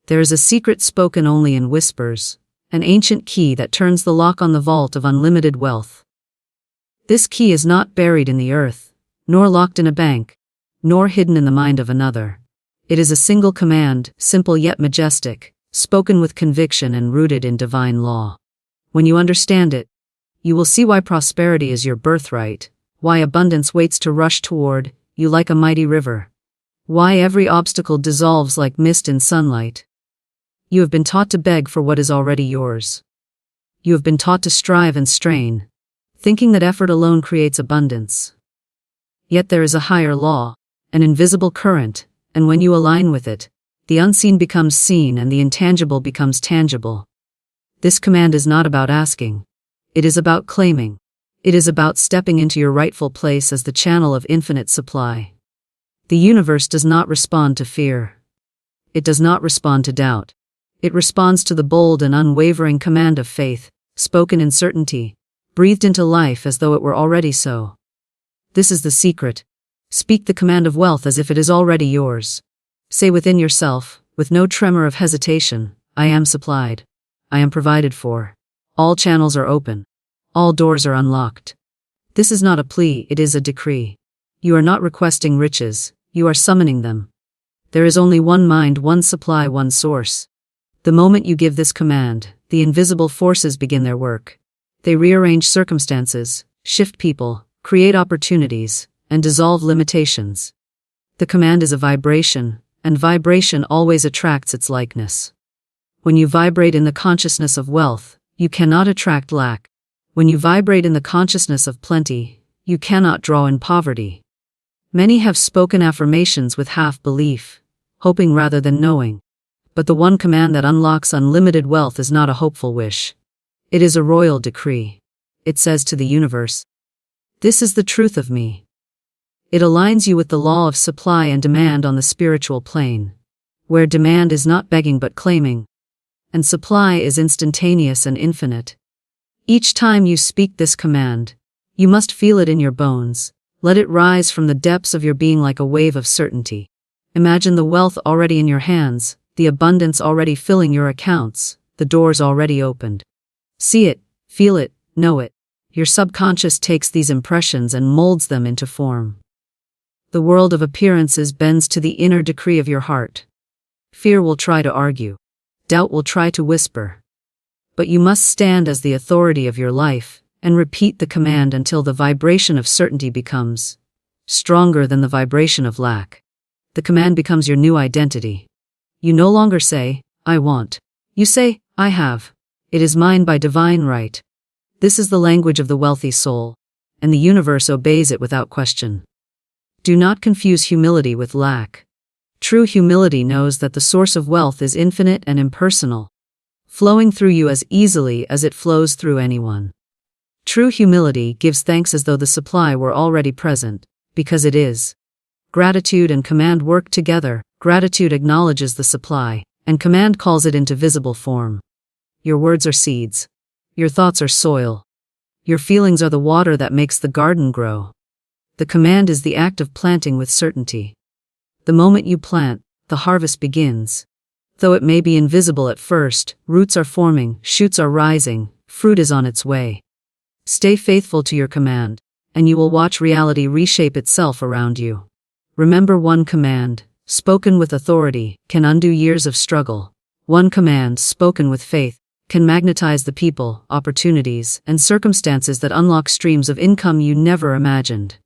There is a secret spoken only in whispers, an ancient key that turns the lock on the vault of unlimited wealth. This key is not buried in the earth, nor locked in a bank, nor hidden in the mind of another. It is a single command, simple yet majestic, spoken with conviction and rooted in divine law. When you understand it, you will see why prosperity is your birthright, why abundance waits to rush toward you like a mighty river, why every obstacle dissolves like mist in sunlight. You have been taught to beg for what is already yours. You have been taught to strive and strain, thinking that effort alone creates abundance. Yet there is a higher law, an invisible current, and when you align with it, the unseen becomes seen and the intangible becomes tangible. This command is not about asking. It is about claiming. It is about stepping into your rightful place as the channel of infinite supply. The universe does not respond to fear. It does not respond to doubt. It responds to the bold and unwavering command of faith, spoken in certainty, breathed into life as though it were already so. This is the secret. Speak the command of wealth as if it is already yours. Say within yourself, with no tremor of hesitation, I am supplied. I am provided for. All channels are open. All doors are unlocked. This is not a plea, it is a decree. You are not requesting riches, you are summoning them. There is only one mind, one supply, one source. The moment you give this command, the invisible forces begin their work. They rearrange circumstances, shift people, create opportunities, and dissolve limitations. The command is a vibration, and vibration always attracts its likeness. When you vibrate in the consciousness of wealth, you cannot attract lack. When you vibrate in the consciousness of plenty, you cannot draw in poverty. Many have spoken affirmations with half belief, hoping rather than knowing. But the one command that unlocks unlimited wealth is not a hopeful wish. It is a royal decree. It says to the universe, "This is the truth of me." It aligns you with the law of supply and demand on the spiritual plane, where demand is not begging but claiming, and supply is instantaneous and infinite. Each time you speak this command, you must feel it in your bones. Let it rise from the depths of your being like a wave of certainty. Imagine the wealth already in your hands, the abundance already filling your accounts, the doors already opened. See it, feel it, know it. Your subconscious takes these impressions and molds them into form. The world of appearances bends to the inner decree of your heart. Fear will try to argue. Doubt will try to whisper. But you must stand as the authority of your life and repeat the command until the vibration of certainty becomes stronger than the vibration of lack. The command becomes your new identity. You no longer say, I want. You say, I have. It is mine by divine right. This is the language of the wealthy soul, and the universe obeys it without question. Do not confuse humility with lack. True humility knows that the source of wealth is infinite and impersonal, flowing through you as easily as it flows through anyone. True humility gives thanks as though the supply were already present, because it is. Gratitude and command work together. Gratitude acknowledges the supply, and command calls it into visible form. Your words are seeds. Your thoughts are soil. Your feelings are the water that makes the garden grow. The command is the act of planting with certainty. The moment you plant, the harvest begins. Though it may be invisible at first, roots are forming, shoots are rising, fruit is on its way. Stay faithful to your command, and you will watch reality reshape itself around you. Remember, one command, spoken with authority, can undo years of struggle. One command, spoken with faith, can magnetize the people, opportunities, and circumstances that unlock streams of income you never imagined.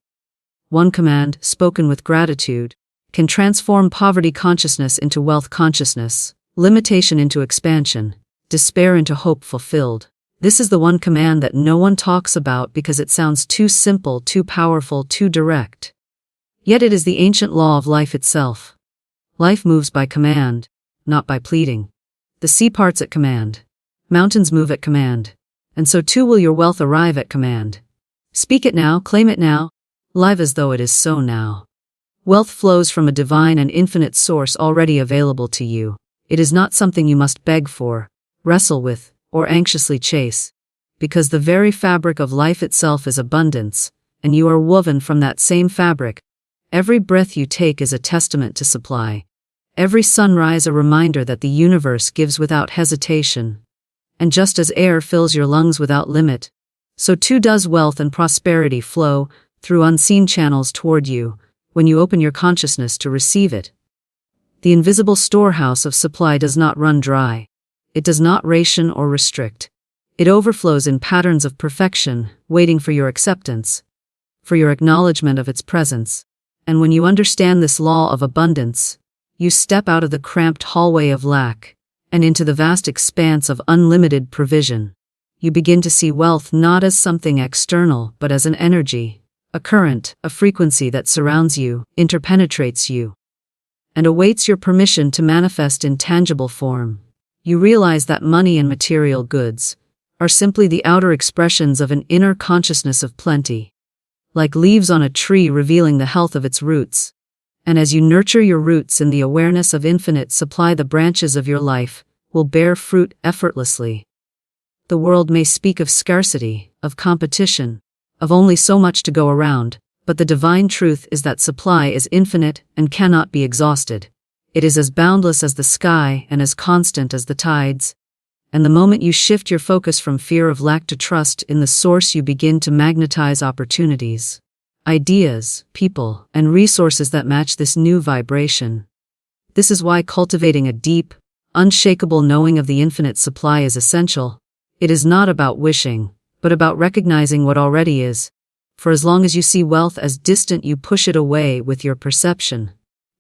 One command, spoken with gratitude, can transform poverty consciousness into wealth consciousness, limitation into expansion, despair into hope fulfilled. This is the one command that no one talks about because it sounds too simple, too powerful, too direct. Yet it is the ancient law of life itself. Life moves by command, not by pleading. The sea parts at command. Mountains move at command. And so too will your wealth arrive at command. Speak it now, claim it now, live as though it is so now. Wealth flows from a divine and infinite source already available to you. It is not something you must beg for, wrestle with, or anxiously chase. Because the very fabric of life itself is abundance, and you are woven from that same fabric. Every breath you take is a testament to supply. Every sunrise a reminder that the universe gives without hesitation. And just as air fills your lungs without limit, so too does wealth and prosperity flow through unseen channels toward you when you open your consciousness to receive it. The invisible storehouse of supply does not run dry. It does not ration or restrict. It overflows in patterns of perfection, waiting for your acceptance, for your acknowledgement of its presence. And when you understand this law of abundance, you step out of the cramped hallway of lack and into the vast expanse of unlimited provision. You begin to see wealth not as something external, but as an energy, a current, a frequency that surrounds you, interpenetrates you, and awaits your permission to manifest in tangible form. You realize that money and material goods are simply the outer expressions of an inner consciousness of plenty, like leaves on a tree revealing the health of its roots. And as you nurture your roots in the awareness of infinite supply, the branches of your life will bear fruit effortlessly. The world may speak of scarcity, of competition, of only so much to go around, but the divine truth is that supply is infinite and cannot be exhausted. It is as boundless as the sky and as constant as the tides. And the moment you shift your focus from fear of lack to trust in the source, you begin to magnetize opportunities, ideas, people, and resources that match this new vibration. This is why cultivating a deep, unshakable knowing of the infinite supply is essential. It is not about wishing, but about recognizing what already is. For as long as you see wealth as distant, you push it away with your perception.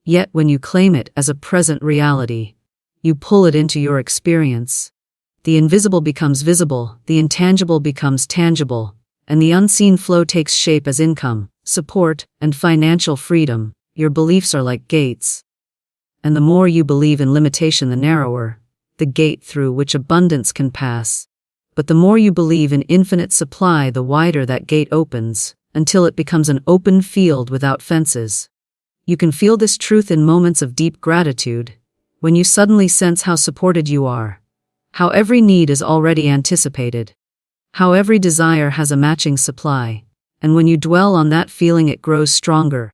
Yet when you claim it as a present reality, you pull it into your experience. The invisible becomes visible, the intangible becomes tangible, and the unseen flow takes shape as income, support, and financial freedom. Your beliefs are like gates. And the more you believe in limitation, the narrower the gate through which abundance can pass. But the more you believe in infinite supply, the wider that gate opens, until it becomes an open field without fences. You can feel this truth in moments of deep gratitude, when you suddenly sense how supported you are, how every need is already anticipated, how every desire has a matching supply, and when you dwell on that feeling, it grows stronger.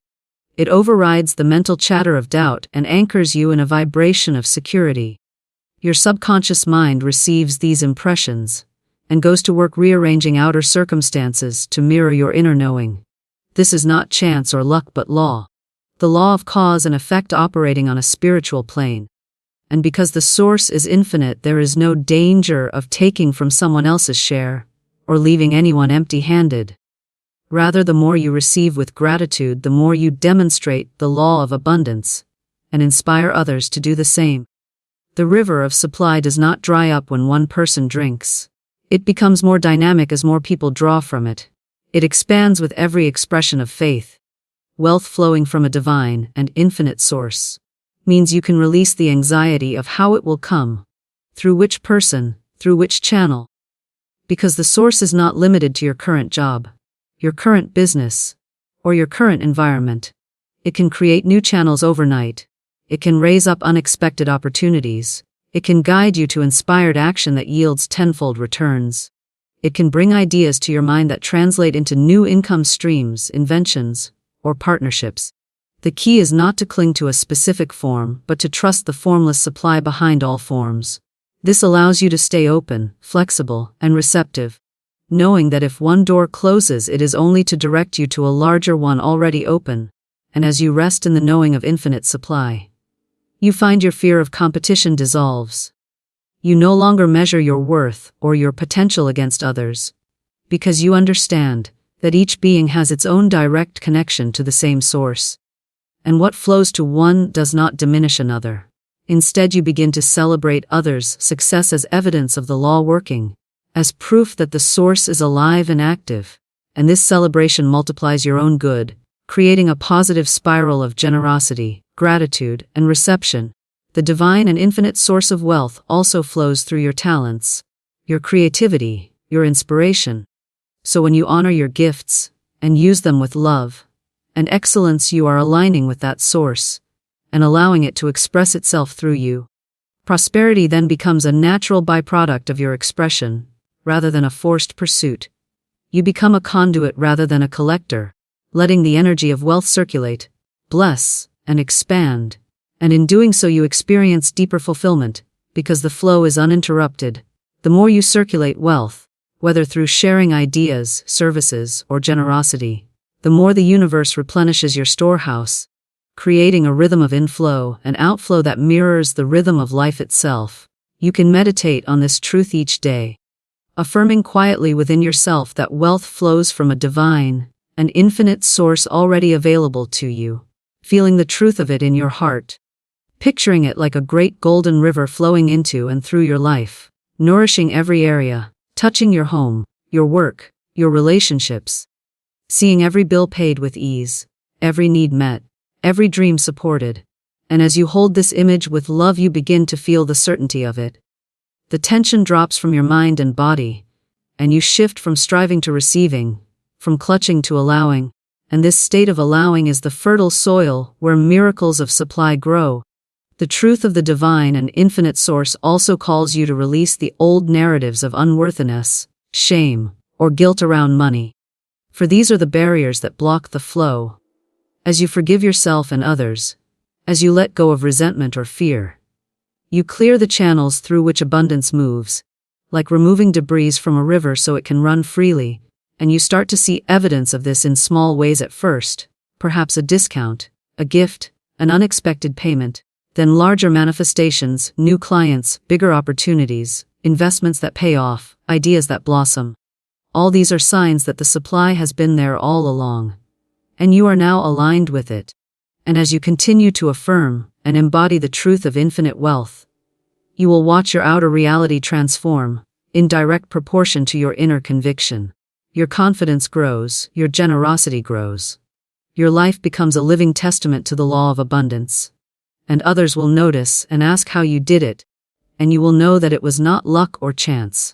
It overrides the mental chatter of doubt and anchors you in a vibration of security. Your subconscious mind receives these impressions and goes to work rearranging outer circumstances to mirror your inner knowing. This is not chance or luck, but law. The law of cause and effect operating on a spiritual plane. And because the source is infinite, there is no danger of taking from someone else's share or leaving anyone empty-handed. Rather, the more you receive with gratitude, the more you demonstrate the law of abundance and inspire others to do the same. The river of supply does not dry up when one person drinks. It becomes more dynamic as more people draw from it. It expands with every expression of faith. Wealth flowing from a divine and infinite source means you can release the anxiety of how it will come, through which person, through which channel. Because the source is not limited to your current job, your current business, or your current environment. It can create new channels overnight. It can raise up unexpected opportunities. It can guide you to inspired action that yields tenfold returns. It can bring ideas to your mind that translate into new income streams, inventions, or partnerships. The key is not to cling to a specific form, but to trust the formless supply behind all forms. This allows you to stay open, flexible, and receptive, knowing that if one door closes, it is only to direct you to a larger one already open. And as you rest in the knowing of infinite supply, you find your fear of competition dissolves. You no longer measure your worth or your potential against others, because you understand that each being has its own direct connection to the same source. And what flows to one does not diminish another. Instead, you begin to celebrate others' success as evidence of the law working, as proof that the source is alive and active. And this celebration multiplies your own good, creating a positive spiral of generosity, gratitude, and reception. The divine and infinite source of wealth also flows through your talents, your creativity, your inspiration. So when you honor your gifts and use them with love and excellence, you are aligning with that source and allowing it to express itself through you. Prosperity then becomes a natural byproduct of your expression, rather than a forced pursuit. You become a conduit rather than a collector, letting the energy of wealth circulate, bless, and expand. And in doing so you experience deeper fulfillment, because the flow is uninterrupted. The more you circulate wealth, whether through sharing ideas, services, or generosity, the more the universe replenishes your storehouse, creating a rhythm of inflow and outflow that mirrors the rhythm of life itself. You can meditate on this truth each day, affirming quietly within yourself that wealth flows from a divine and infinite source already available to you, feeling the truth of it in your heart, picturing it like a great golden river flowing into and through your life, nourishing every area, touching your home, your work, your relationships, seeing every bill paid with ease, every need met, every dream supported. And as you hold this image with love, you begin to feel the certainty of it. The tension drops from your mind and body, and you shift from striving to receiving, from clutching to allowing. And this state of allowing is the fertile soil where miracles of supply grow. The truth of the divine and infinite source also calls you to release the old narratives of unworthiness, shame, or guilt around money. For these are the barriers that block the flow. As you forgive yourself and others, as you let go of resentment or fear, you clear the channels through which abundance moves, like removing debris from a river so it can run freely, and you start to see evidence of this in small ways at first, perhaps a discount, a gift, an unexpected payment, then larger manifestations, new clients, bigger opportunities, investments that pay off, ideas that blossom. All these are signs that the supply has been there all along, and you are now aligned with it. And as you continue to affirm and embody the truth of infinite wealth, you will watch your outer reality transform, in direct proportion to your inner conviction. Your confidence grows, your generosity grows. Your life becomes a living testament to the law of abundance. And others will notice and ask how you did it, and you will know that it was not luck or chance,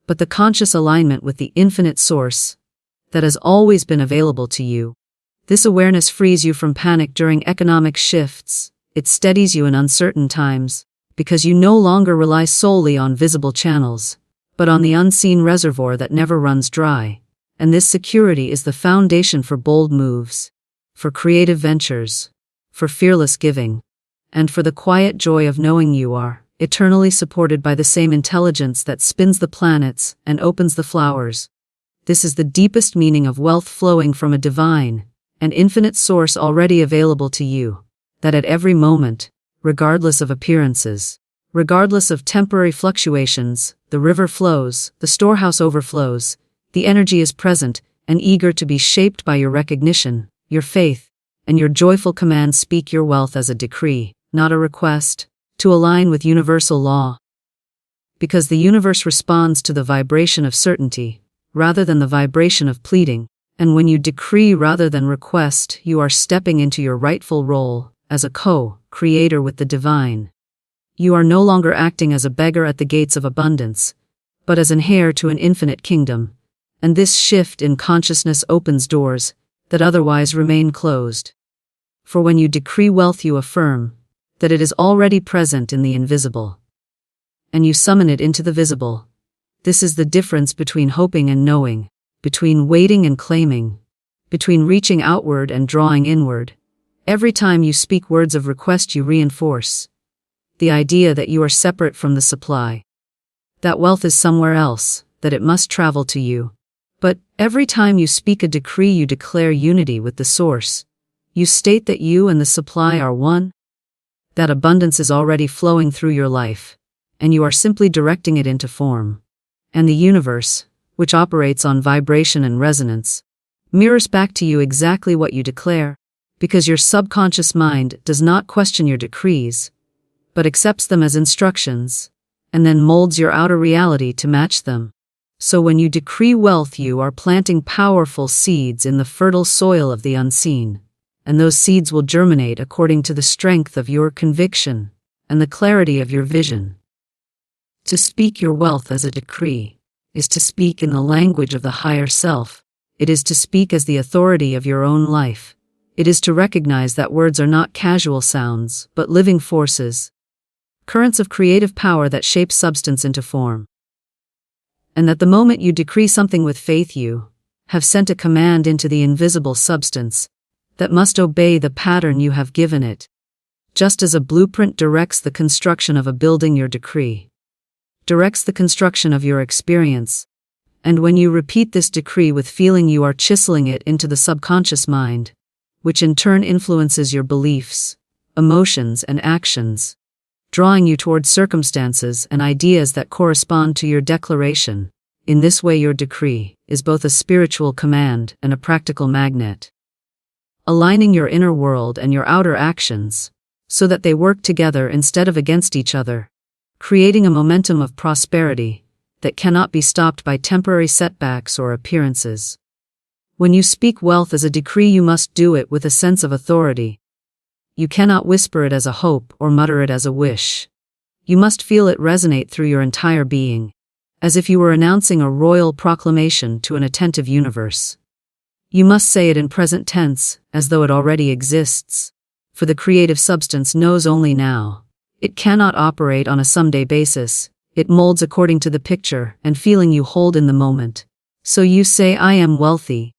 but the conscious alignment with the infinite source that has always been available to you. This awareness frees you from panic during economic shifts. It steadies you in uncertain times, because you no longer rely solely on visible channels, but on the unseen reservoir that never runs dry. And this security is the foundation for bold moves, for creative ventures, for fearless giving, and for the quiet joy of knowing you are eternally supported by the same intelligence that spins the planets and opens the flowers. This is the deepest meaning of wealth flowing from a divine and infinite source already available to you, that at every moment, regardless of appearances, regardless of temporary fluctuations, the river flows, the storehouse overflows, the energy is present and eager to be shaped by your recognition, your faith, and your joyful command. Speak your wealth as a decree, not a request, to align with universal law. Because the universe responds to the vibration of certainty, rather than the vibration of pleading, and when you decree rather than request, you are stepping into your rightful role as a co-creator with the divine. You are no longer acting as a beggar at the gates of abundance, but as an heir to an infinite kingdom, and this shift in consciousness opens doors that otherwise remain closed. For when you decree wealth, you affirm that it is already present in the invisible, and you summon it into the visible. This is the difference between hoping and knowing, between waiting and claiming, between reaching outward and drawing inward. Every time you speak words of request, you reinforce the idea that you are separate from the supply, that wealth is somewhere else, that it must travel to you. But every time you speak a decree, you declare unity with the source. You state that you and the supply are one, that abundance is already flowing through your life, and you are simply directing it into form. And the universe, which operates on vibration and resonance, mirrors back to you exactly what you declare, because your subconscious mind does not question your decrees, but accepts them as instructions, and then molds your outer reality to match them. So when you decree wealth, you are planting powerful seeds in the fertile soil of the unseen, and those seeds will germinate according to the strength of your conviction and the clarity of your vision. To speak your wealth as a decree is to speak in the language of the higher self. It is to speak as the authority of your own life. It is to recognize that words are not casual sounds, but living forces, currents of creative power that shape substance into form. And that the moment you decree something with faith, you have sent a command into the invisible substance that must obey the pattern you have given it. Just as a blueprint directs the construction of a building, your decree directs the construction of your experience. And when you repeat this decree with feeling, you are chiseling it into the subconscious mind, which in turn influences your beliefs, emotions, and actions, drawing you towards circumstances and ideas that correspond to your declaration. In this way, your decree is both a spiritual command and a practical magnet, aligning your inner world and your outer actions so that they work together instead of against each other, creating a momentum of prosperity that cannot be stopped by temporary setbacks or appearances. When you speak wealth as a decree, you must do it with a sense of authority. You cannot whisper it as a hope or mutter it as a wish. You must feel it resonate through your entire being, as if you were announcing a royal proclamation to an attentive universe. You must say it in present tense, as though it already exists, for the creative substance knows only now. It cannot operate on a someday basis. It molds according to the picture and feeling you hold in the moment. So you say, I am wealthy.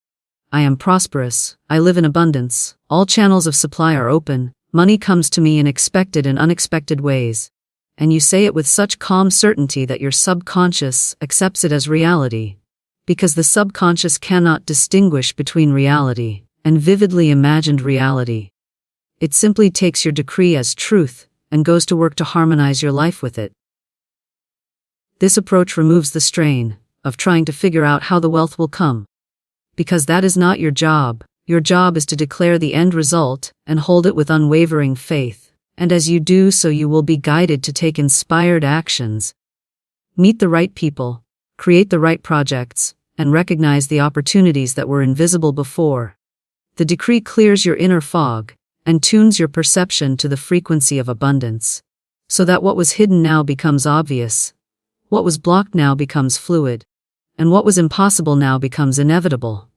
I am prosperous. I live in abundance. All channels of supply are open. Money comes to me in expected and unexpected ways. And you say it with such calm certainty that your subconscious accepts it as reality. Because the subconscious cannot distinguish between reality and vividly imagined reality. It simply takes your decree as truth and goes to work to harmonize your life with it. This approach removes the strain of trying to figure out how the wealth will come. Because that is not your job. Your job is to declare the end result and hold it with unwavering faith. And as you do so, you will be guided to take inspired actions, meet the right people, create the right projects, and recognize the opportunities that were invisible before. The decree clears your inner fog and tunes your perception to the frequency of abundance, so that what was hidden now becomes obvious. What was blocked now becomes fluid, and what was impossible now becomes inevitable.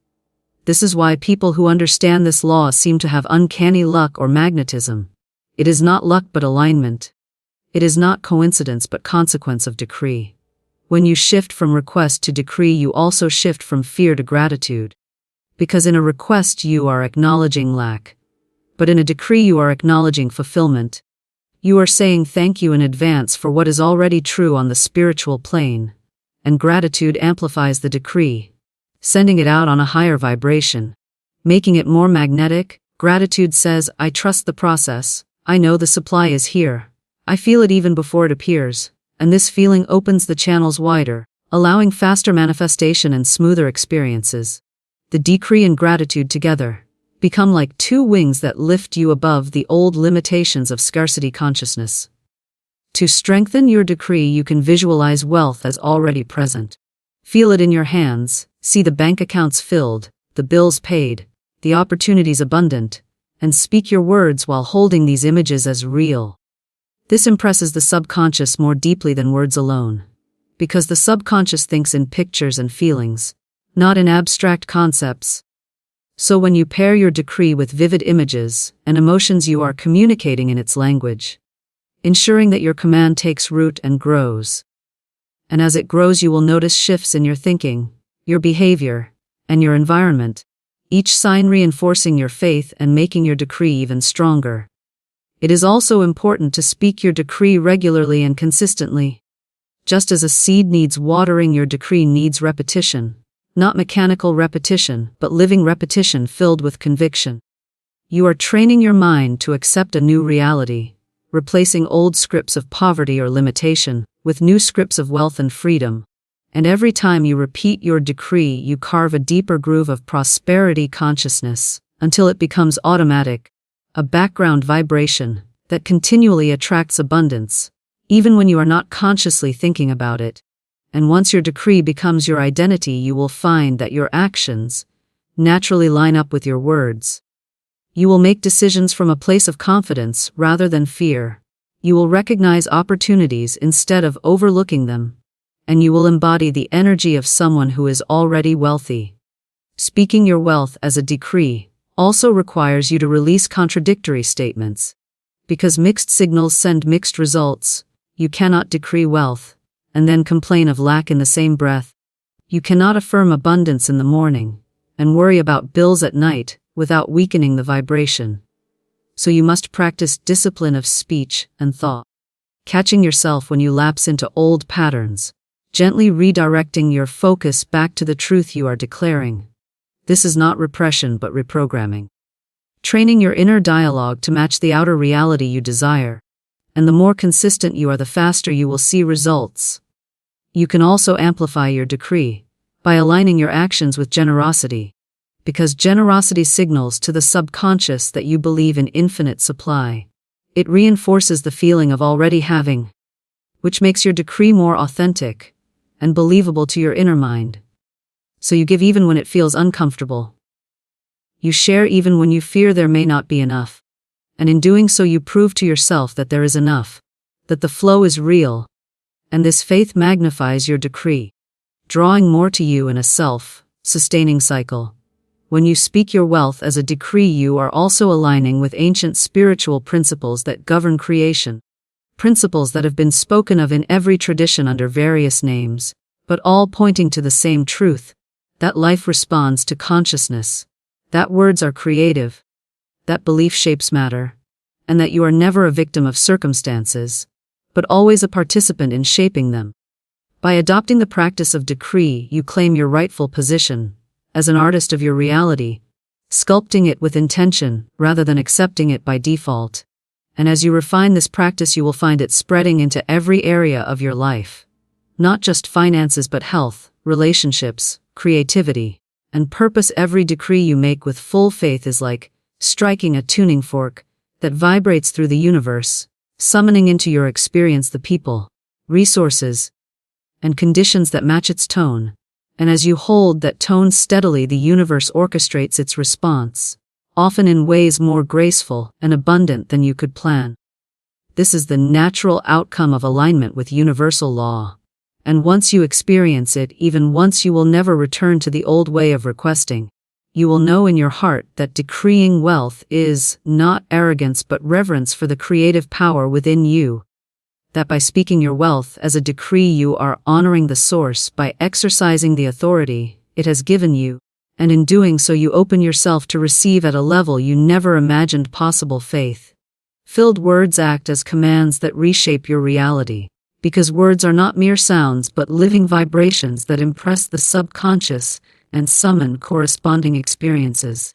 This is why people who understand this law seem to have uncanny luck or magnetism. It is not luck but alignment. It is not coincidence but consequence of decree. When you shift from request to decree, you also shift from fear to gratitude. Because in a request you are acknowledging lack, but in a decree you are acknowledging fulfillment. You are saying thank you in advance for what is already true on the spiritual plane, and gratitude amplifies the decree, sending it out on a higher vibration, making it more magnetic. Gratitude says, I trust the process, I know the supply is here, I feel it even before it appears, and this feeling opens the channels wider, allowing faster manifestation and smoother experiences. The decree and gratitude together become like two wings that lift you above the old limitations of scarcity consciousness. To strengthen your decree, you can visualize wealth as already present. Feel it in your hands, see the bank accounts filled, the bills paid, the opportunities abundant, and speak your words while holding these images as real. This impresses the subconscious more deeply than words alone, because the subconscious thinks in pictures and feelings, not in abstract concepts. So when you pair your decree with vivid images and emotions, you are communicating in its language, ensuring that your command takes root and grows. And as it grows, you will notice shifts in your thinking, your behavior, and your environment, each sign reinforcing your faith and making your decree even stronger. It is also important to speak your decree regularly and consistently. Just as a seed needs watering, your decree needs repetition. Not mechanical repetition, but living repetition filled with conviction. You are training your mind to accept a new reality, replacing old scripts of poverty or limitation with new scripts of wealth and freedom. And every time you repeat your decree, you carve a deeper groove of prosperity consciousness until it becomes automatic, a background vibration that continually attracts abundance, even when you are not consciously thinking about it. And once your decree becomes your identity, you will find that your actions naturally line up with your words. You will make decisions from a place of confidence rather than fear. You will recognize opportunities instead of overlooking them. And you will embody the energy of someone who is already wealthy. Speaking your wealth as a decree also requires you to release contradictory statements. Because mixed signals send mixed results, you cannot decree wealth and then complain of lack in the same breath. You cannot affirm abundance in the morning and worry about bills at night without weakening the vibration. so you must practice discipline of speech and thought, catching yourself when you lapse into old patterns, gently redirecting your focus back to the truth you are declaring. This is not repression but reprogramming. Training your inner dialogue to match the outer reality you desire. And the more consistent you are, the faster you will see results. You can also amplify your decree by aligning your actions with generosity, because generosity signals to the subconscious that you believe in infinite supply. It reinforces the feeling of already having, which makes your decree more authentic and believable to your inner mind. So you give even when it feels uncomfortable. You share even when you fear there may not be enough. And in doing so you prove to yourself that there is enough, that the flow is real. And this faith magnifies your decree, drawing more to you in a self-sustaining cycle. When you speak your wealth as a decree, you are also aligning with ancient spiritual principles that govern creation. Principles that have been spoken of in every tradition under various names, but all pointing to the same truth, that life responds to consciousness, that words are creative, that belief shapes matter, and that you are never a victim of circumstances, but always a participant in shaping them. By adopting the practice of decree, you claim your rightful position as an artist of your reality, sculpting it with intention rather than accepting it by default. And as you refine this practice, you will find it spreading into every area of your life. Not just finances but health, relationships, creativity, and purpose. Every decree you make with full faith is like striking a tuning fork that vibrates through the universe, summoning into your experience the people, resources, and conditions that match its tone. And as you hold that tone steadily, the universe orchestrates its response, often in ways more graceful and abundant than you could plan. This is the natural outcome of alignment with universal law. And once you experience it, even once, you will never return to the old way of requesting. You will know in your heart that decreeing wealth is not arrogance but reverence for the creative power within you. That by speaking your wealth as a decree, you are honoring the source by exercising the authority it has given you, and in doing so you open yourself to receive at a level you never imagined possible. Faith-filled words act as commands that reshape your reality, because words are not mere sounds but living vibrations that impress the subconscious and summon corresponding experiences.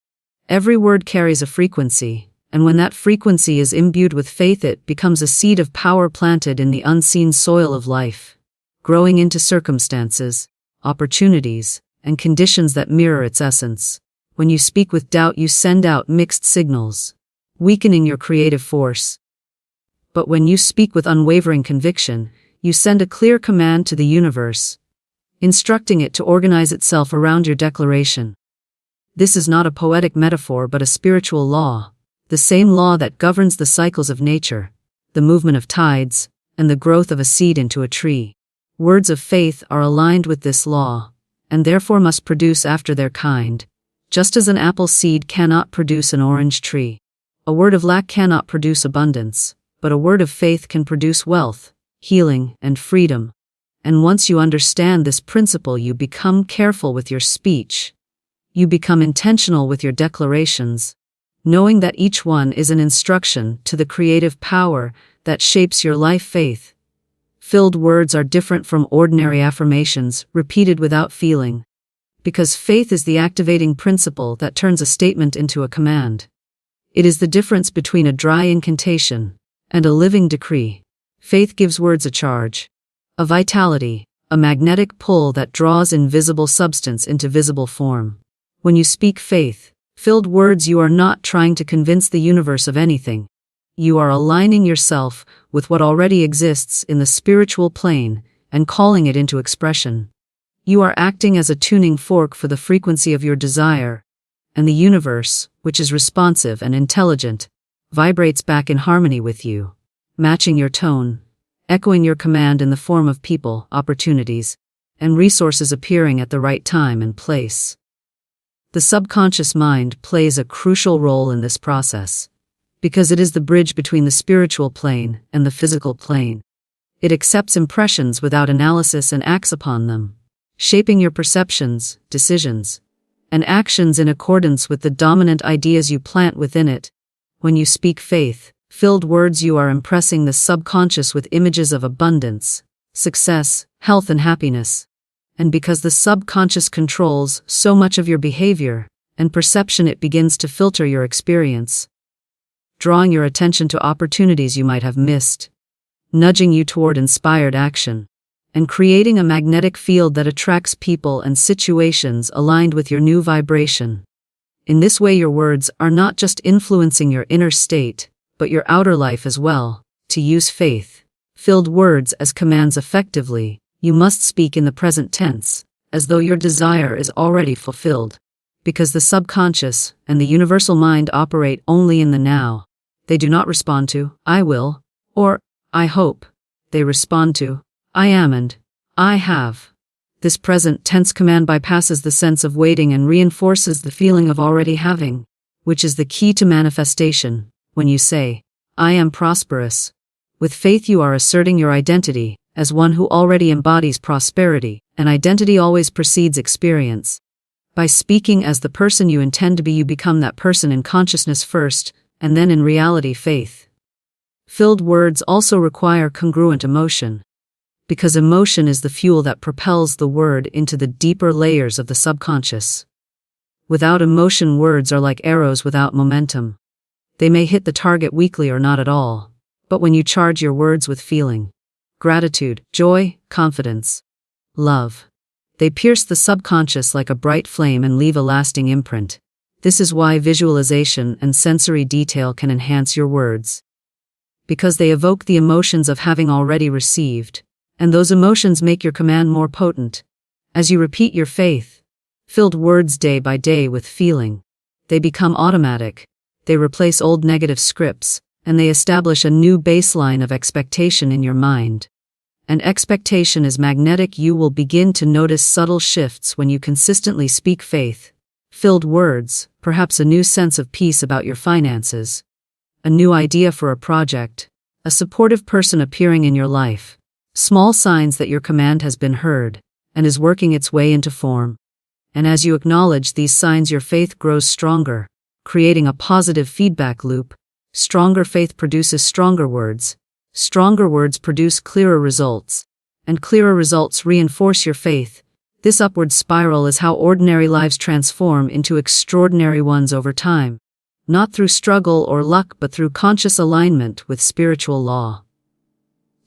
Every word carries a frequency, and when that frequency is imbued with faith, it becomes a seed of power planted in the unseen soil of life, growing into circumstances, opportunities, and conditions that mirror its essence. When you speak with doubt, you send out mixed signals, weakening your creative force. But when you speak with unwavering conviction, you send a clear command to the universe, instructing it to organize itself around your declaration. This is not a poetic metaphor but a spiritual law, the same law that governs the cycles of nature, the movement of tides, and the growth of a seed into a tree. Words of faith are aligned with this law, and therefore must produce after their kind, just as an apple seed cannot produce an orange tree. A word of lack cannot produce abundance, but a word of faith can produce wealth, healing, and freedom. And once you understand this principle, you become careful with your speech. You become intentional with your declarations, knowing that each one is an instruction to the creative power that shapes your life. Faith-filled words are different from ordinary affirmations repeated without feeling, because faith is the activating principle that turns a statement into a command. It is the difference between a dry incantation and a living decree. Faith gives words a charge, a vitality, a magnetic pull that draws invisible substance into visible form. When you speak faith-filled words, you are not trying to convince the universe of anything. You are aligning yourself with what already exists in the spiritual plane and calling it into expression. You are acting as a tuning fork for the frequency of your desire, and the universe, which is responsive and intelligent, vibrates back in harmony with you, matching your tone, echoing your command in the form of people, opportunities, and resources appearing at the right time and place. The subconscious mind plays a crucial role in this process, because it is the bridge between the spiritual plane and the physical plane. It accepts impressions without analysis and acts upon them, shaping your perceptions, decisions, and actions in accordance with the dominant ideas you plant within it. When you speak faith-filled words, you are impressing the subconscious with images of abundance, success, health, and happiness. And because the subconscious controls so much of your behavior and perception, it begins to filter your experience, drawing your attention to opportunities you might have missed, nudging you toward inspired action, and creating a magnetic field that attracts people and situations aligned with your new vibration. In this way, your words are not just influencing your inner state, but your outer life as well. To use faith-filled words as commands effectively, you must speak in the present tense, as though your desire is already fulfilled. Because the subconscious and the universal mind operate only in the now. They do not respond to, "I will," or "I hope." They respond to, "I am" and "I have." This present tense command bypasses the sense of waiting and reinforces the feeling of already having, which is the key to manifestation. When you say, "I am prosperous," with faith you are asserting your identity as one who already embodies prosperity, and identity always precedes experience. By speaking as the person you intend to be, you become that person in consciousness first, and then in reality. Faith-filled words also require congruent emotion, because emotion is the fuel that propels the word into the deeper layers of the subconscious. Without emotion, words are like arrows without momentum. They may hit the target weakly or not at all, but when you charge your words with feeling, gratitude, joy, confidence, love, they pierce the subconscious like a bright flame and leave a lasting imprint. This is why visualization and sensory detail can enhance your words, because they evoke the emotions of having already received, and those emotions make your command more potent. As you repeat your faith-filled words day by day with feeling, they become automatic. They replace old negative scripts, and they establish a new baseline of expectation in your mind. And expectation is magnetic. You will begin to notice subtle shifts when you consistently speak faith-filled words, perhaps a new sense of peace about your finances, a new idea for a project, a supportive person appearing in your life. Small signs that your command has been heard and is working its way into form. And as you acknowledge these signs, your faith grows stronger, creating a positive feedback loop. Stronger faith produces stronger words. Stronger words produce clearer results, and clearer results reinforce your faith. This upward spiral is how ordinary lives transform into extraordinary ones over time, not through struggle or luck but through conscious alignment with spiritual law.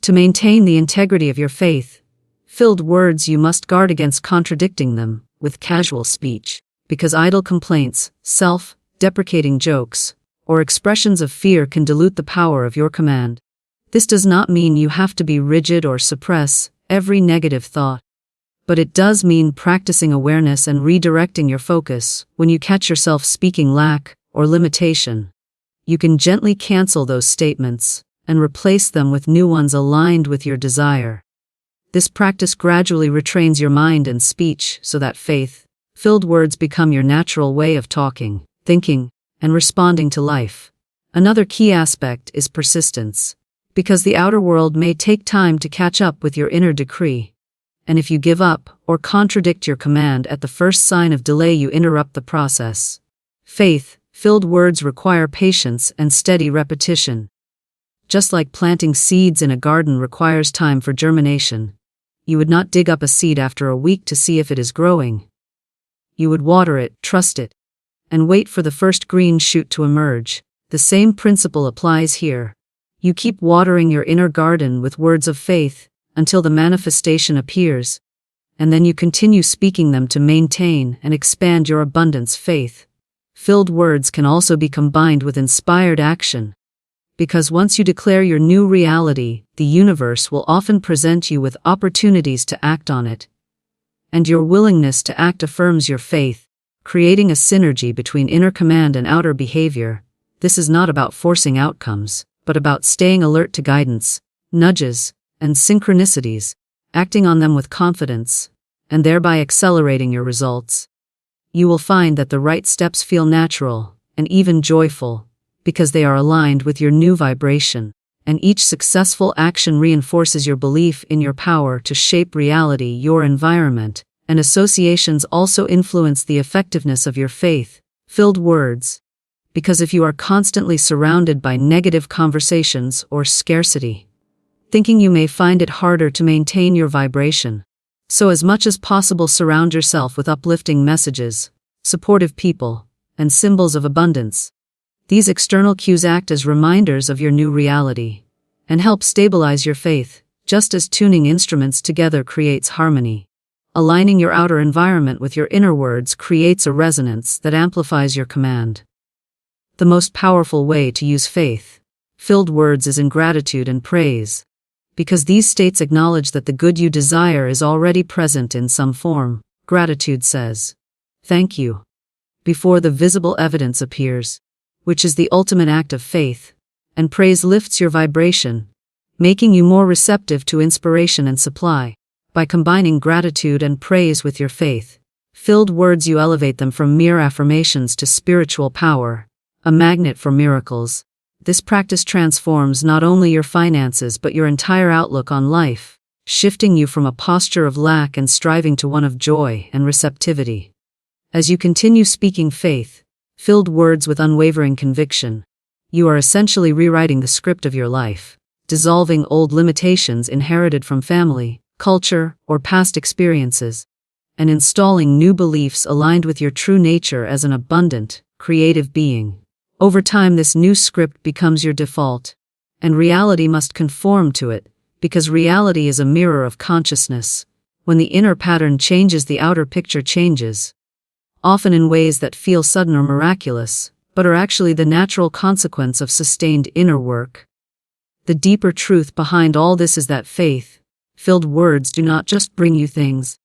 To maintain the integrity of your faith-filled words, you must guard against contradicting them with casual speech, because idle complaints, self-deprecating jokes, or expressions of fear can dilute the power of your command. This does not mean you have to be rigid or suppress every negative thought, but it does mean practicing awareness and redirecting your focus. When you catch yourself speaking lack or limitation, you can gently cancel those statements and replace them with new ones aligned with your desire. This practice gradually retrains your mind and speech so that faith-filled words become your natural way of talking, thinking, and responding to life. Another key aspect is persistence, because the outer world may take time to catch up with your inner decree. And if you give up or contradict your command at the first sign of delay, you interrupt the process. Faith-filled words require patience and steady repetition. Just like planting seeds in a garden requires time for germination, you would not dig up a seed after a week to see if it is growing. You would water it, trust it, and wait for the first green shoot to emerge. The same principle applies here. You keep watering your inner garden with words of faith until the manifestation appears, and then you continue speaking them to maintain and expand your abundance. Faith-filled words can also be combined with inspired action, because once you declare your new reality, the universe will often present you with opportunities to act on it. And your willingness to act affirms your faith, creating a synergy between inner command and outer behavior. This is not about forcing outcomes, but about staying alert to guidance, nudges, and synchronicities, acting on them with confidence, and thereby accelerating your results. You will find that the right steps feel natural and even joyful, because they are aligned with your new vibration, and each successful action reinforces your belief in your power to shape reality. Your environment and associations also influence the effectiveness of your faith-filled words, Because if you are constantly surrounded by negative conversations or scarcity, thinking you may find it harder to maintain your vibration. So as much as possible surround yourself with uplifting messages, supportive people, and symbols of abundance. These external cues act as reminders of your new reality and help stabilize your faith, just as tuning instruments together creates harmony. Aligning your outer environment with your inner words creates a resonance that amplifies your command. The most powerful way to use faith-filled words is in gratitude and praise, because these states acknowledge that the good you desire is already present in some form. Gratitude says, "Thank you," before the visible evidence appears, which is the ultimate act of faith, and praise lifts your vibration, making you more receptive to inspiration and supply. By combining gratitude and praise with your faith-filled words, you elevate them from mere affirmations to spiritual power, a magnet for miracles. This practice transforms not only your finances but your entire outlook on life, shifting you from a posture of lack and striving to one of joy and receptivity. As you continue speaking faith-filled words with unwavering conviction, you are essentially rewriting the script of your life, dissolving old limitations inherited from family, culture, or past experiences, and installing new beliefs aligned with your true nature as an abundant, creative being. Over time, this new script becomes your default, and reality must conform to it, because reality is a mirror of consciousness. When the inner pattern changes, the outer picture changes, often in ways that feel sudden or miraculous, but are actually the natural consequence of sustained inner work. The deeper truth behind all this is that faith-filled words do not just bring you things.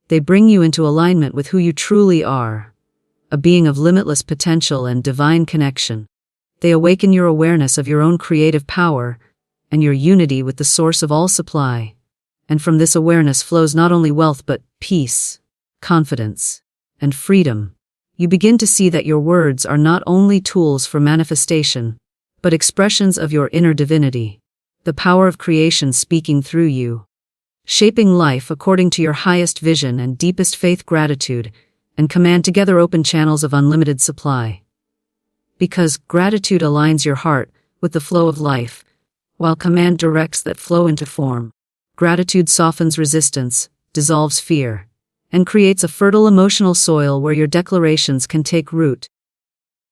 They bring you into alignment with who you truly are, a being of limitless potential and divine connection. They awaken your awareness of your own creative power and your unity with the source of all supply. And from this awareness flows not only wealth but peace, confidence, and freedom. You begin to see that your words are not only tools for manifestation, but expressions of your inner divinity, the power of creation speaking through you, shaping life according to your highest vision and deepest faith. Gratitude and command together open channels of unlimited supply. Because gratitude aligns your heart with the flow of life, while command directs that flow into form. Gratitude softens resistance, dissolves fear, and creates a fertile emotional soil where your declarations can take root.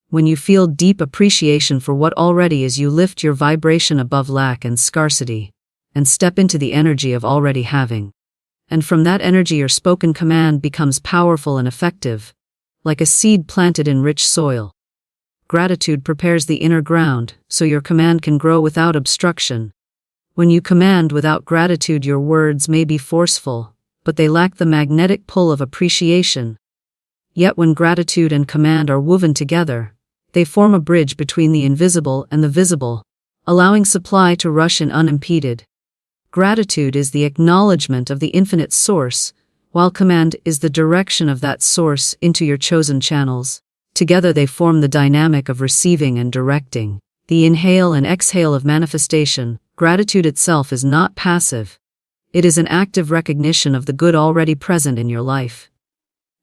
When you feel deep appreciation for what already is, you lift your vibration above lack and scarcity, and step into the energy of already having. And from that energy, your spoken command becomes powerful and effective, like a seed planted in rich soil. Gratitude prepares the inner ground, so your command can grow without obstruction. When you command without gratitude, your words may be forceful, but they lack the magnetic pull of appreciation. Yet when gratitude and command are woven together, they form a bridge between the invisible and the visible, allowing supply to rush in unimpeded. Gratitude is the acknowledgement of the infinite source, while command is the direction of that source into your chosen channels. Together they form the dynamic of receiving and directing, the inhale and exhale of manifestation. Gratitude itself is not passive. It is an active recognition of the good already present in your life.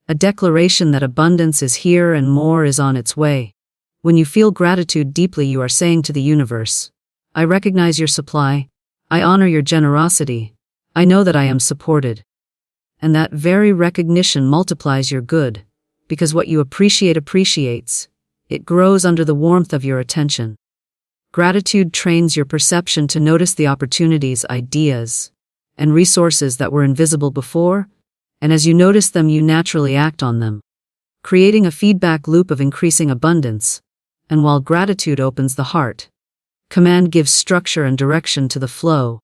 A declaration that abundance is here and more is on its way. When you feel gratitude deeply, you are saying to the universe, "I recognize your supply. I honor your generosity. I know that I am supported." And that very recognition multiplies your good, because what you appreciate appreciates. It grows under the warmth of your attention. Gratitude trains your perception to notice the opportunities, ideas, and resources that were invisible before, and as you notice them, you naturally act on them, creating a feedback loop of increasing abundance. And while gratitude opens the heart, command gives structure and direction to the flow.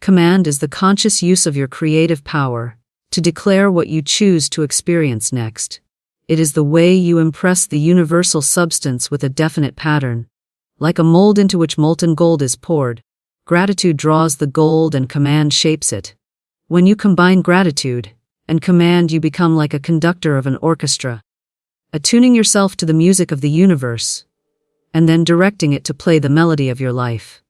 Command is the conscious use of your creative power to declare what you choose to experience next. It is the way you impress the universal substance with a definite pattern. Like a mold into which molten gold is poured, gratitude draws the gold and command shapes it. When you combine gratitude and command, you become like a conductor of an orchestra, attuning yourself to the music of the universe, and then directing it to play the melody of your life.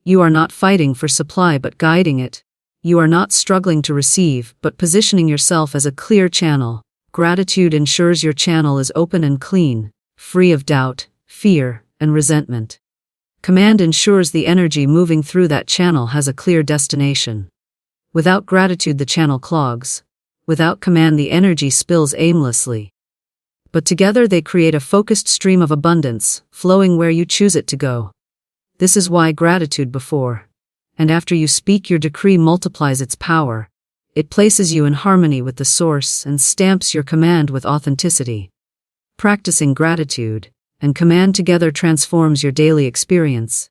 You are not fighting for supply but guiding it. You are not struggling to receive but positioning yourself as a clear channel. Gratitude ensures your channel is open and clean, free of doubt, fear, and resentment. Command ensures the energy moving through that channel has a clear destination. Without gratitude, the channel clogs. Without command, the energy spills aimlessly. But together they create a focused stream of abundance, flowing where you choose it to go. This is why gratitude before and after you speak your decree multiplies its power. It places you in harmony with the source and stamps your command with authenticity. Practicing gratitude and command together transforms your daily experience.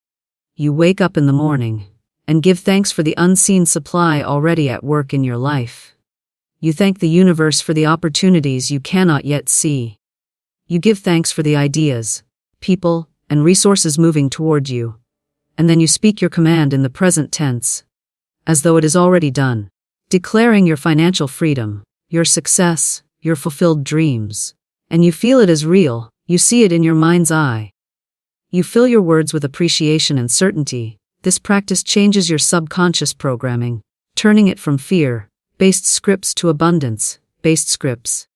You wake up in the morning and give thanks for the unseen supply already at work in your life. You thank the universe for the opportunities you cannot yet see. You give thanks for the ideas, people, and resources moving toward you. And then you speak your command in the present tense, as though it is already done, declaring your financial freedom, your success, your fulfilled dreams. And you feel it as real, you see it in your mind's eye. You fill your words with appreciation and certainty. This practice changes your subconscious programming, turning it from fear-based scripts to abundance-based scripts.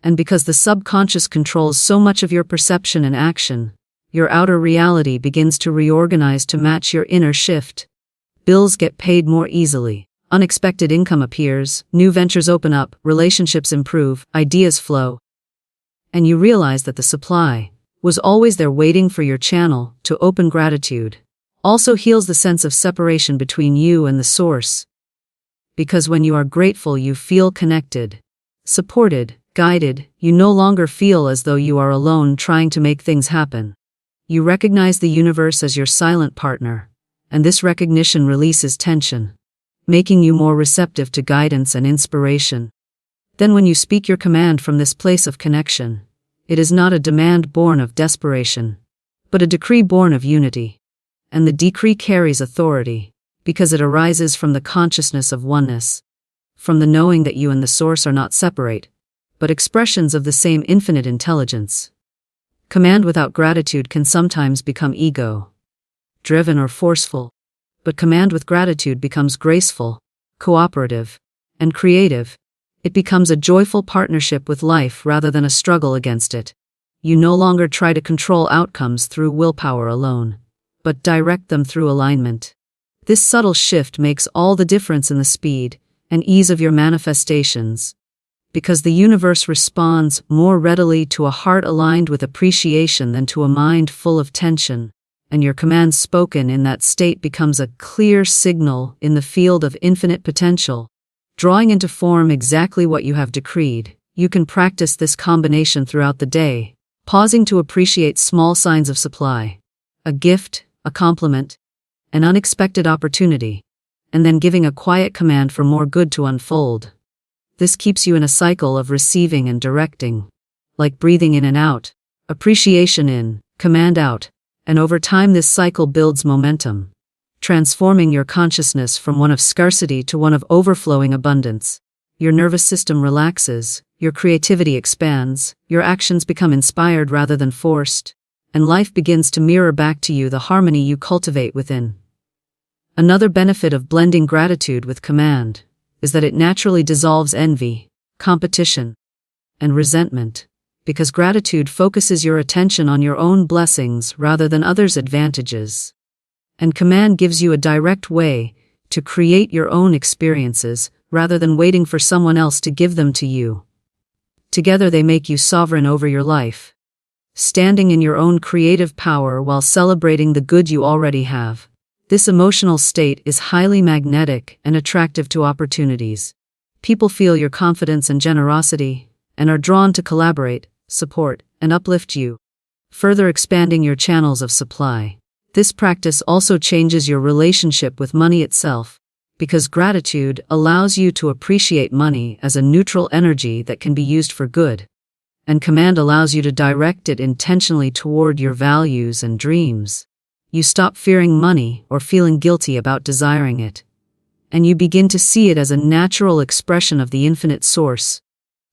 And because the subconscious controls so much of your perception and action, your outer reality begins to reorganize to match your inner shift. Bills get paid more easily, unexpected income appears, new ventures open up, relationships improve, ideas flow. And you realize that the supply was always there waiting for your channel to open. Gratitude also heals the sense of separation between you and the source. Because when you are grateful, you feel connected, supported, guided. You no longer feel as though you are alone trying to make things happen. You recognize the universe as your silent partner, and this recognition releases tension, making you more receptive to guidance and inspiration. Then when you speak your command from this place of connection, it is not a demand born of desperation, but a decree born of unity. And the decree carries authority, because it arises from the consciousness of oneness, from the knowing that you and the source are not separate, but expressions of the same infinite intelligence. Command without gratitude can sometimes become ego-driven or forceful, but command with gratitude becomes graceful, cooperative, and creative. It becomes a joyful partnership with life rather than a struggle against it. You no longer try to control outcomes through willpower alone, but direct them through alignment. This subtle shift makes all the difference in the speed and ease of your manifestations, because the universe responds more readily to a heart aligned with appreciation than to a mind full of tension, and your command spoken in that state becomes a clear signal in the field of infinite potential, drawing into form exactly what you have decreed. You can practice this combination throughout the day, pausing to appreciate small signs of supply, a gift, a compliment, an unexpected opportunity, and then giving a quiet command for more good to unfold. This keeps you in a cycle of receiving and directing, like breathing in and out, appreciation in, command out, and over time this cycle builds momentum, transforming your consciousness from one of scarcity to one of overflowing abundance. Your nervous system relaxes, your creativity expands, your actions become inspired rather than forced, and life begins to mirror back to you the harmony you cultivate within. Another benefit of blending gratitude with command is that it naturally dissolves envy, competition, and resentment, because gratitude focuses your attention on your own blessings rather than others' advantages. And command gives you a direct way to create your own experiences rather than waiting for someone else to give them to you. Together they make you sovereign over your life, standing in your own creative power while celebrating the good you already have. This emotional state is highly magnetic and attractive to opportunities. People feel your confidence and generosity, and are drawn to collaborate, support, and uplift you, further expanding your channels of supply. This practice also changes your relationship with money itself, because gratitude allows you to appreciate money as a neutral energy that can be used for good, and command allows you to direct it intentionally toward your values and dreams. You stop fearing money or feeling guilty about desiring it, and you begin to see it as a natural expression of the infinite source,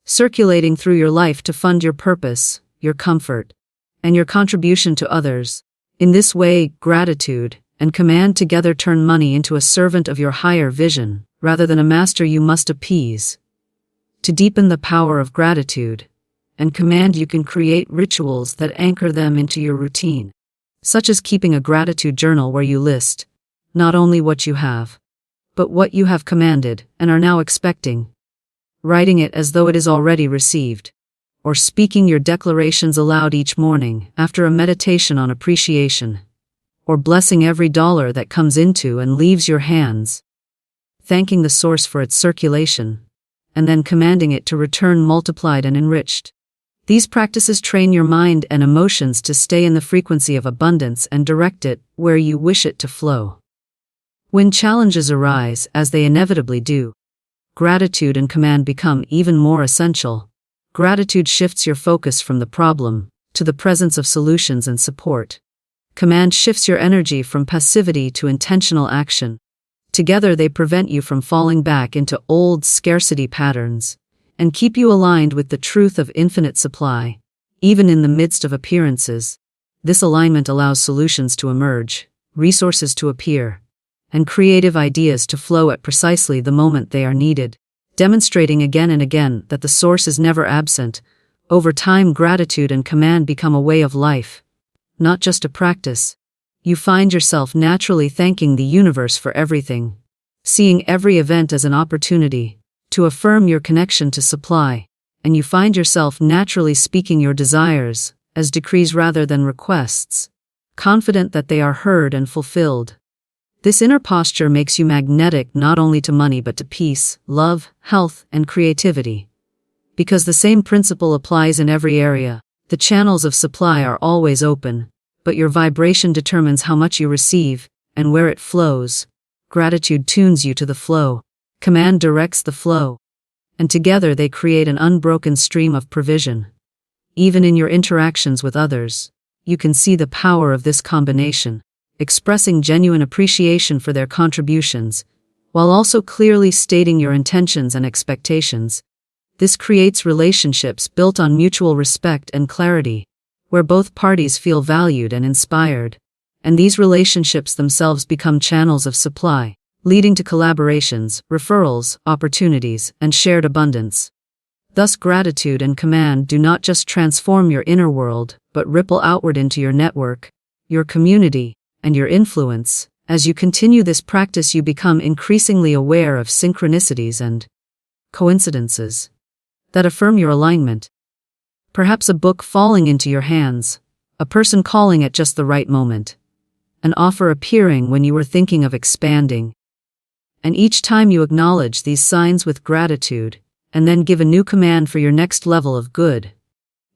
circulating through your life to fund your purpose, your comfort, and your contribution to others. In this way, gratitude and command together turn money into a servant of your higher vision, rather than a master you must appease. To deepen the power of gratitude and command you can create rituals that anchor them into your routine, such as keeping a gratitude journal where you list not only what you have, but what you have commanded and are now expecting, writing it as though it is already received, or speaking your declarations aloud each morning after a meditation on appreciation, or blessing every dollar that comes into and leaves your hands, thanking the source for its circulation, and then commanding it to return multiplied and enriched. These practices train your mind and emotions to stay in the frequency of abundance and direct it where you wish it to flow. When challenges arise, as they inevitably do, gratitude and command become even more essential. Gratitude shifts your focus from the problem to the presence of solutions and support. Command shifts your energy from passivity to intentional action. Together they prevent you from falling back into old scarcity patterns and keep you aligned with the truth of infinite supply, even in the midst of appearances. This alignment allows solutions to emerge, resources to appear, and creative ideas to flow at precisely the moment they are needed, demonstrating again and again that the source is never absent. Over time, gratitude and command become a way of life, not just a practice. You find yourself naturally thanking the universe for everything, seeing every event as an opportunity to affirm your connection to supply, and you find yourself naturally speaking your desires as decrees rather than requests, confident that they are heard and fulfilled. This inner posture makes you magnetic not only to money but to peace, love, health, and creativity. Because the same principle applies in every area, the channels of supply are always open, but your vibration determines how much you receive and where it flows. Gratitude tunes you to the flow, command directs the flow, and together they create an unbroken stream of provision. Even in your interactions with others, you can see the power of this combination, expressing genuine appreciation for their contributions, while also clearly stating your intentions and expectations. This creates relationships built on mutual respect and clarity, where both parties feel valued and inspired, and these relationships themselves become channels of supply, leading to collaborations, referrals, opportunities, and shared abundance. Thus, gratitude and command do not just transform your inner world, but ripple outward into your network, your community, and your influence. As you continue this practice, you become increasingly aware of synchronicities and coincidences that affirm your alignment. Perhaps a book falling into your hands, a person calling at just the right moment, an offer appearing when you were thinking of expanding. And each time you acknowledge these signs with gratitude, and then give a new command for your next level of good,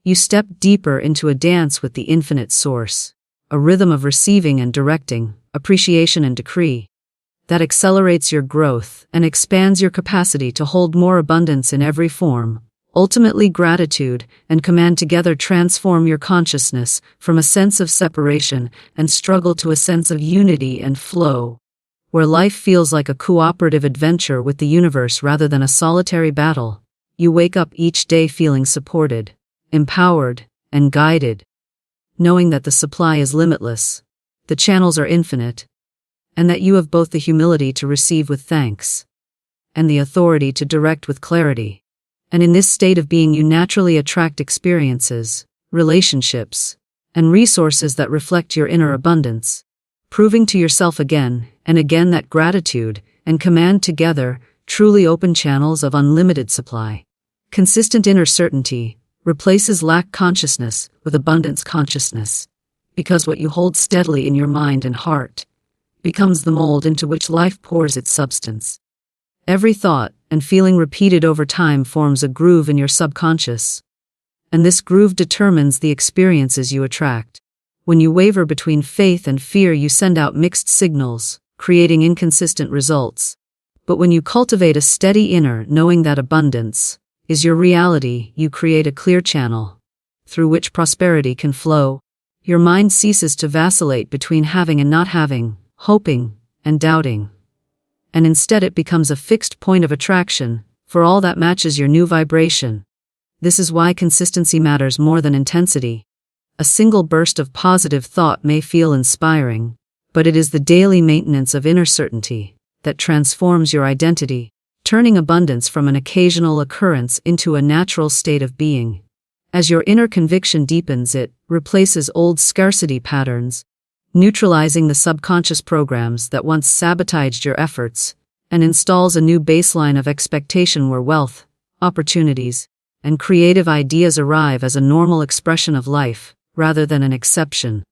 you step deeper into a dance with the infinite source, a rhythm of receiving and directing, appreciation and decree, that accelerates your growth and expands your capacity to hold more abundance in every form. Ultimately, gratitude and command together transform your consciousness from a sense of separation and struggle to a sense of unity and flow, where life feels like a cooperative adventure with the universe rather than a solitary battle. You wake up each day feeling supported, empowered, and guided, knowing that the supply is limitless, the channels are infinite, and that you have both the humility to receive with thanks and the authority to direct with clarity. And in this state of being, you naturally attract experiences, relationships, and resources that reflect your inner abundance, proving to yourself again and again that gratitude and command together truly open channels of unlimited supply. Consistent inner certainty replaces lack consciousness with abundance consciousness, because what you hold steadily in your mind and heart becomes the mold into which life pours its substance. Every thought and feeling repeated over time forms a groove in your subconscious, and this groove determines the experiences you attract. When you waver between faith and fear, you send out mixed signals, creating inconsistent results. But when you cultivate a steady inner knowing that abundance is your reality, you create a clear channel through which prosperity can flow. Your mind ceases to vacillate between having and not having, hoping and doubting, and instead it becomes a fixed point of attraction for all that matches your new vibration. This is why consistency matters more than intensity. A single burst of positive thought may feel inspiring, but it is the daily maintenance of inner certainty that transforms your identity, turning abundance from an occasional occurrence into a natural state of being. As your inner conviction deepens, it replaces old scarcity patterns, neutralizing the subconscious programs that once sabotaged your efforts, and installs a new baseline of expectation where wealth, opportunities, and creative ideas arrive as a normal expression of life, rather than an exception.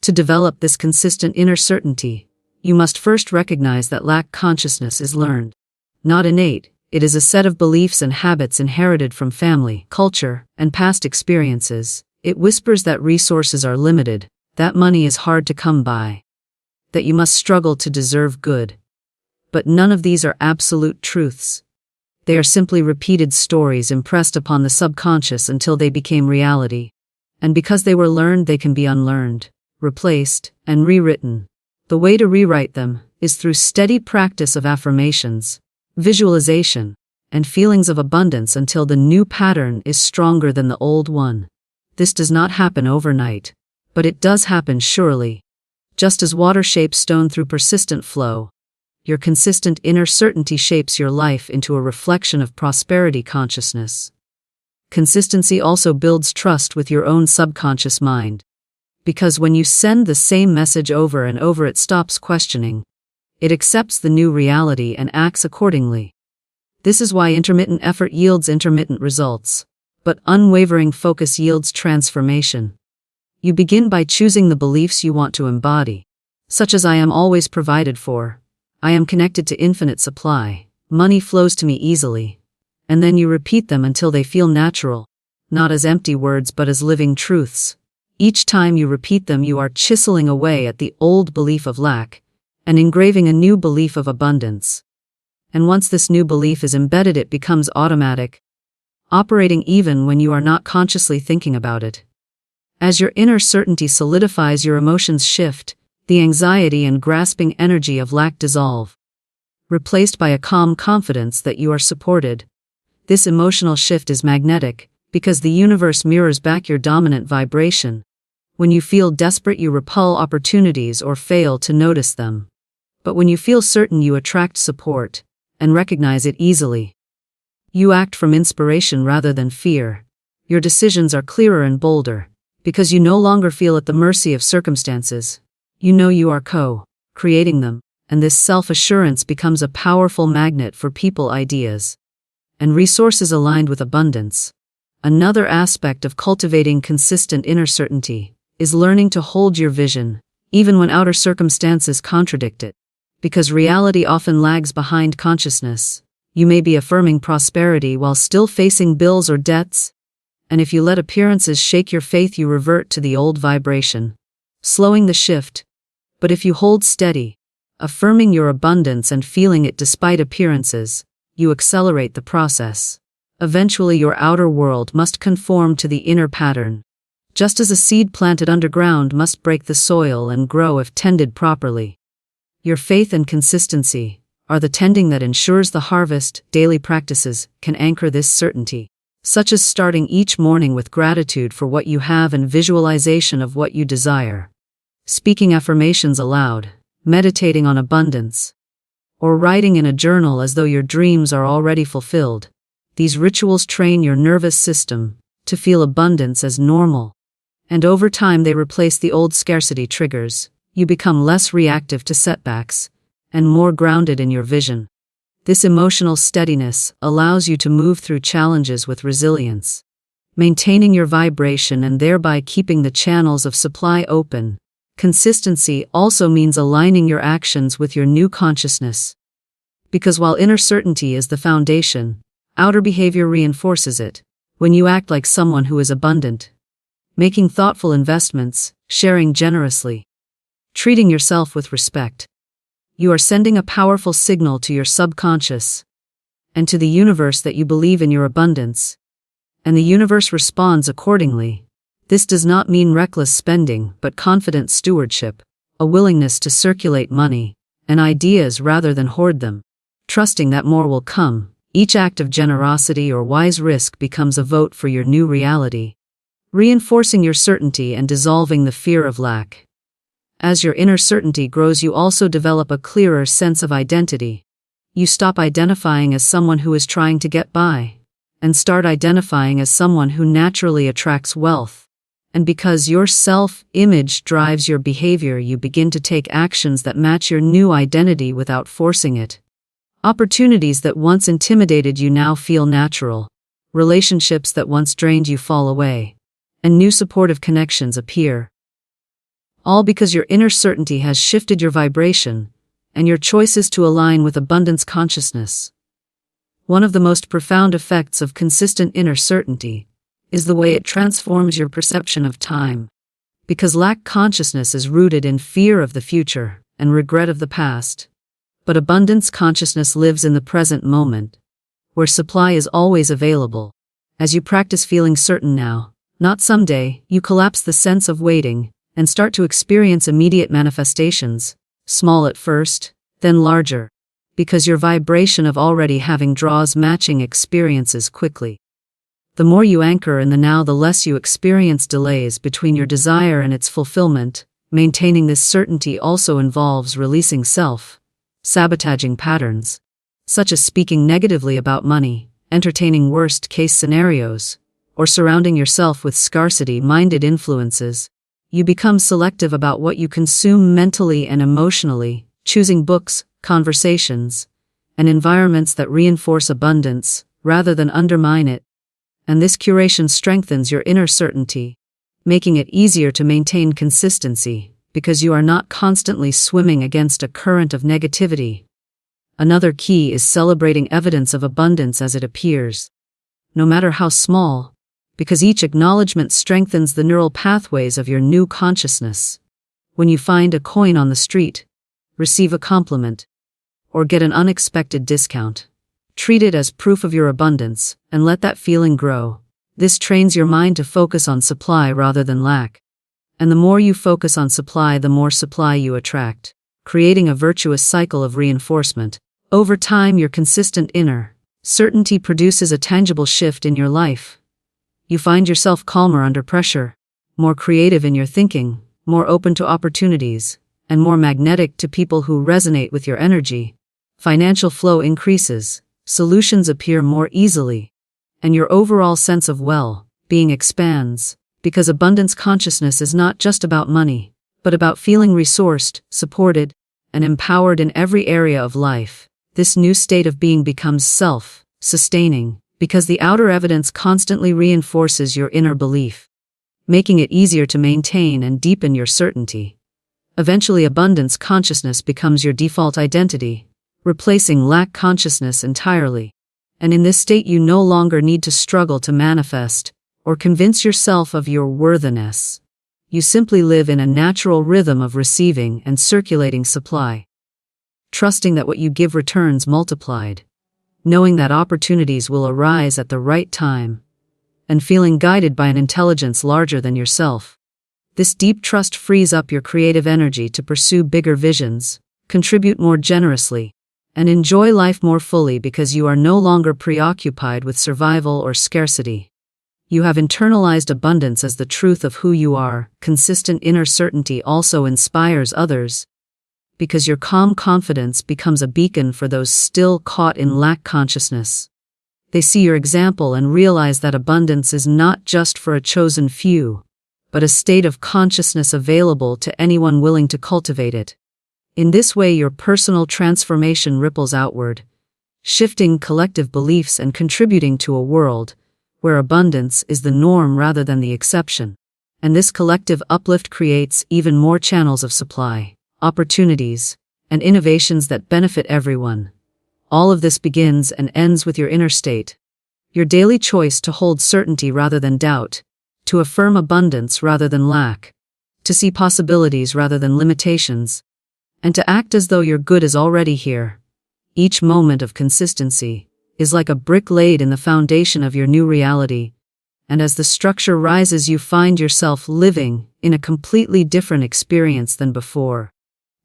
To develop this consistent inner certainty, you must first recognize that lack consciousness is learned, not innate. It is a set of beliefs and habits inherited from family, culture, and past experiences. It whispers that resources are limited, that money is hard to come by, that you must struggle to deserve good. But none of these are absolute truths. They are simply repeated stories impressed upon the subconscious until they became reality. And because they were learned, they can be unlearned, replaced, and rewritten. The way to rewrite them is through steady practice of affirmations, visualization, and feelings of abundance until the new pattern is stronger than the old one. This does not happen overnight, but it does happen surely. Just as water shapes stone through persistent flow, your consistent inner certainty shapes your life into a reflection of prosperity consciousness. Consistency also builds trust with your own subconscious mind, because when you send the same message over and over, it stops questioning. It accepts the new reality and acts accordingly. This is why intermittent effort yields intermittent results, but unwavering focus yields transformation. You begin by choosing the beliefs you want to embody, such as I am always provided for, I am connected to infinite supply, money flows to me easily, and then you repeat them until they feel natural, not as empty words but as living truths. Each time you repeat them, you are chiseling away at the old belief of lack, and engraving a new belief of abundance. And once this new belief is embedded, it becomes automatic, operating even when you are not consciously thinking about it. As your inner certainty solidifies, your emotions shift, the anxiety and grasping energy of lack dissolve, replaced by a calm confidence that you are supported. This emotional shift is magnetic, because the universe mirrors back your dominant vibration. When you feel desperate, you repel opportunities or fail to notice them. But when you feel certain, you attract support, and recognize it easily. You act from inspiration rather than fear. Your decisions are clearer and bolder, because you no longer feel at the mercy of circumstances. You know you are co-creating them, and this self-assurance becomes a powerful magnet for people, ideas, and resources aligned with abundance. Another aspect of cultivating consistent inner certainty is learning to hold your vision, even when outer circumstances contradict it. Because reality often lags behind consciousness, you may be affirming prosperity while still facing bills or debts. And if you let appearances shake your faith, you revert to the old vibration, slowing the shift. But if you hold steady, affirming your abundance and feeling it despite appearances, you accelerate the process. Eventually, your outer world must conform to the inner pattern. Just as a seed planted underground must break the soil and grow if tended properly. Your faith and consistency are the tending that ensures the harvest. Daily practices can anchor this certainty, such as starting each morning with gratitude for what you have and visualization of what you desire, speaking affirmations aloud, meditating on abundance, or writing in a journal as though your dreams are already fulfilled. These rituals train your nervous system to feel abundance as normal, and over time they replace the old scarcity triggers. You become less reactive to setbacks and more grounded in your vision. This emotional steadiness allows you to move through challenges with resilience, maintaining your vibration and thereby keeping the channels of supply open. Consistency also means aligning your actions with your new consciousness. Because while inner certainty is the foundation, outer behavior reinforces it. When you act like someone who is abundant, making thoughtful investments, sharing generously, treating yourself with respect, you are sending a powerful signal to your subconscious and to the universe that you believe in your abundance, and the universe responds accordingly. This does not mean reckless spending, but confident stewardship, a willingness to circulate money and ideas rather than hoard them, trusting that more will come. Each act of generosity or wise risk becomes a vote for your new reality, reinforcing your certainty and dissolving the fear of lack. As your inner certainty grows, you also develop a clearer sense of identity. You stop identifying as someone who is trying to get by, and start identifying as someone who naturally attracts wealth. And because your self-image drives your behavior, you begin to take actions that match your new identity without forcing it. Opportunities that once intimidated you now feel natural. Relationships that once drained you fall away. And new supportive connections appear. All because your inner certainty has shifted your vibration, and your choice is to align with abundance consciousness. One of the most profound effects of consistent inner certainty is the way it transforms your perception of time. Because lack consciousness is rooted in fear of the future and regret of the past. But abundance consciousness lives in the present moment, where supply is always available. As you practice feeling certain now, not someday, you collapse the sense of waiting and start to experience immediate manifestations, small at first, then larger, because your vibration of already having draws matching experiences quickly. The more you anchor in the now, the less you experience delays between your desire and its fulfillment. Maintaining this certainty also involves releasing self-sabotaging patterns, such as speaking negatively about money, entertaining worst-case scenarios, or surrounding yourself with scarcity-minded influences. You become selective about what you consume mentally and emotionally, choosing books, conversations, and environments that reinforce abundance rather than undermine it. And this curation strengthens your inner certainty, making it easier to maintain consistency because you are not constantly swimming against a current of negativity. Another key is celebrating evidence of abundance as it appears, no matter how small, because each acknowledgement strengthens the neural pathways of your new consciousness. When you find a coin on the street, receive a compliment, or get an unexpected discount, treat it as proof of your abundance and let that feeling grow. This trains your mind to focus on supply rather than lack. And the more you focus on supply, the more supply you attract, creating a virtuous cycle of reinforcement. Over time, your consistent inner certainty produces a tangible shift in your life. You find yourself calmer under pressure, more creative in your thinking, more open to opportunities, and more magnetic to people who resonate with your energy. Financial flow increases, solutions appear more easily, and your overall sense of well-being expands, because abundance consciousness is not just about money, but about feeling resourced, supported, and empowered in every area of life. This new state of being becomes self-sustaining, because the outer evidence constantly reinforces your inner belief, making it easier to maintain and deepen your certainty. Eventually, abundance consciousness becomes your default identity, replacing lack consciousness entirely. And in this state, you no longer need to struggle to manifest or convince yourself of your worthiness. You simply live in a natural rhythm of receiving and circulating supply, trusting that what you give returns multiplied, knowing that opportunities will arise at the right time, and feeling guided by an intelligence larger than yourself. This deep trust frees up your creative energy to pursue bigger visions, contribute more generously, and enjoy life more fully because you are no longer preoccupied with survival or scarcity. You have internalized abundance as the truth of who you are. Consistent inner certainty also inspires others, because your calm confidence becomes a beacon for those still caught in lack consciousness. They see your example and realize that abundance is not just for a chosen few, but a state of consciousness available to anyone willing to cultivate it. In this way, your personal transformation ripples outward, shifting collective beliefs and contributing to a world where abundance is the norm rather than the exception. And this collective uplift creates even more channels of supply, opportunities, and innovations that benefit everyone. All of this begins and ends with your inner state, your daily choice to hold certainty rather than doubt, to affirm abundance rather than lack, to see possibilities rather than limitations, and to act as though your good is already here. Each moment of consistency is like a brick laid in the foundation of your new reality, and as the structure rises, you find yourself living in a completely different experience than before.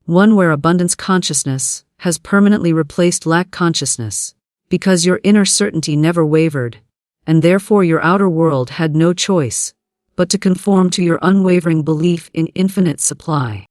One where abundance consciousness has permanently replaced lack consciousness, because your inner certainty never wavered, and therefore your outer world had no choice but to conform to your unwavering belief in infinite supply.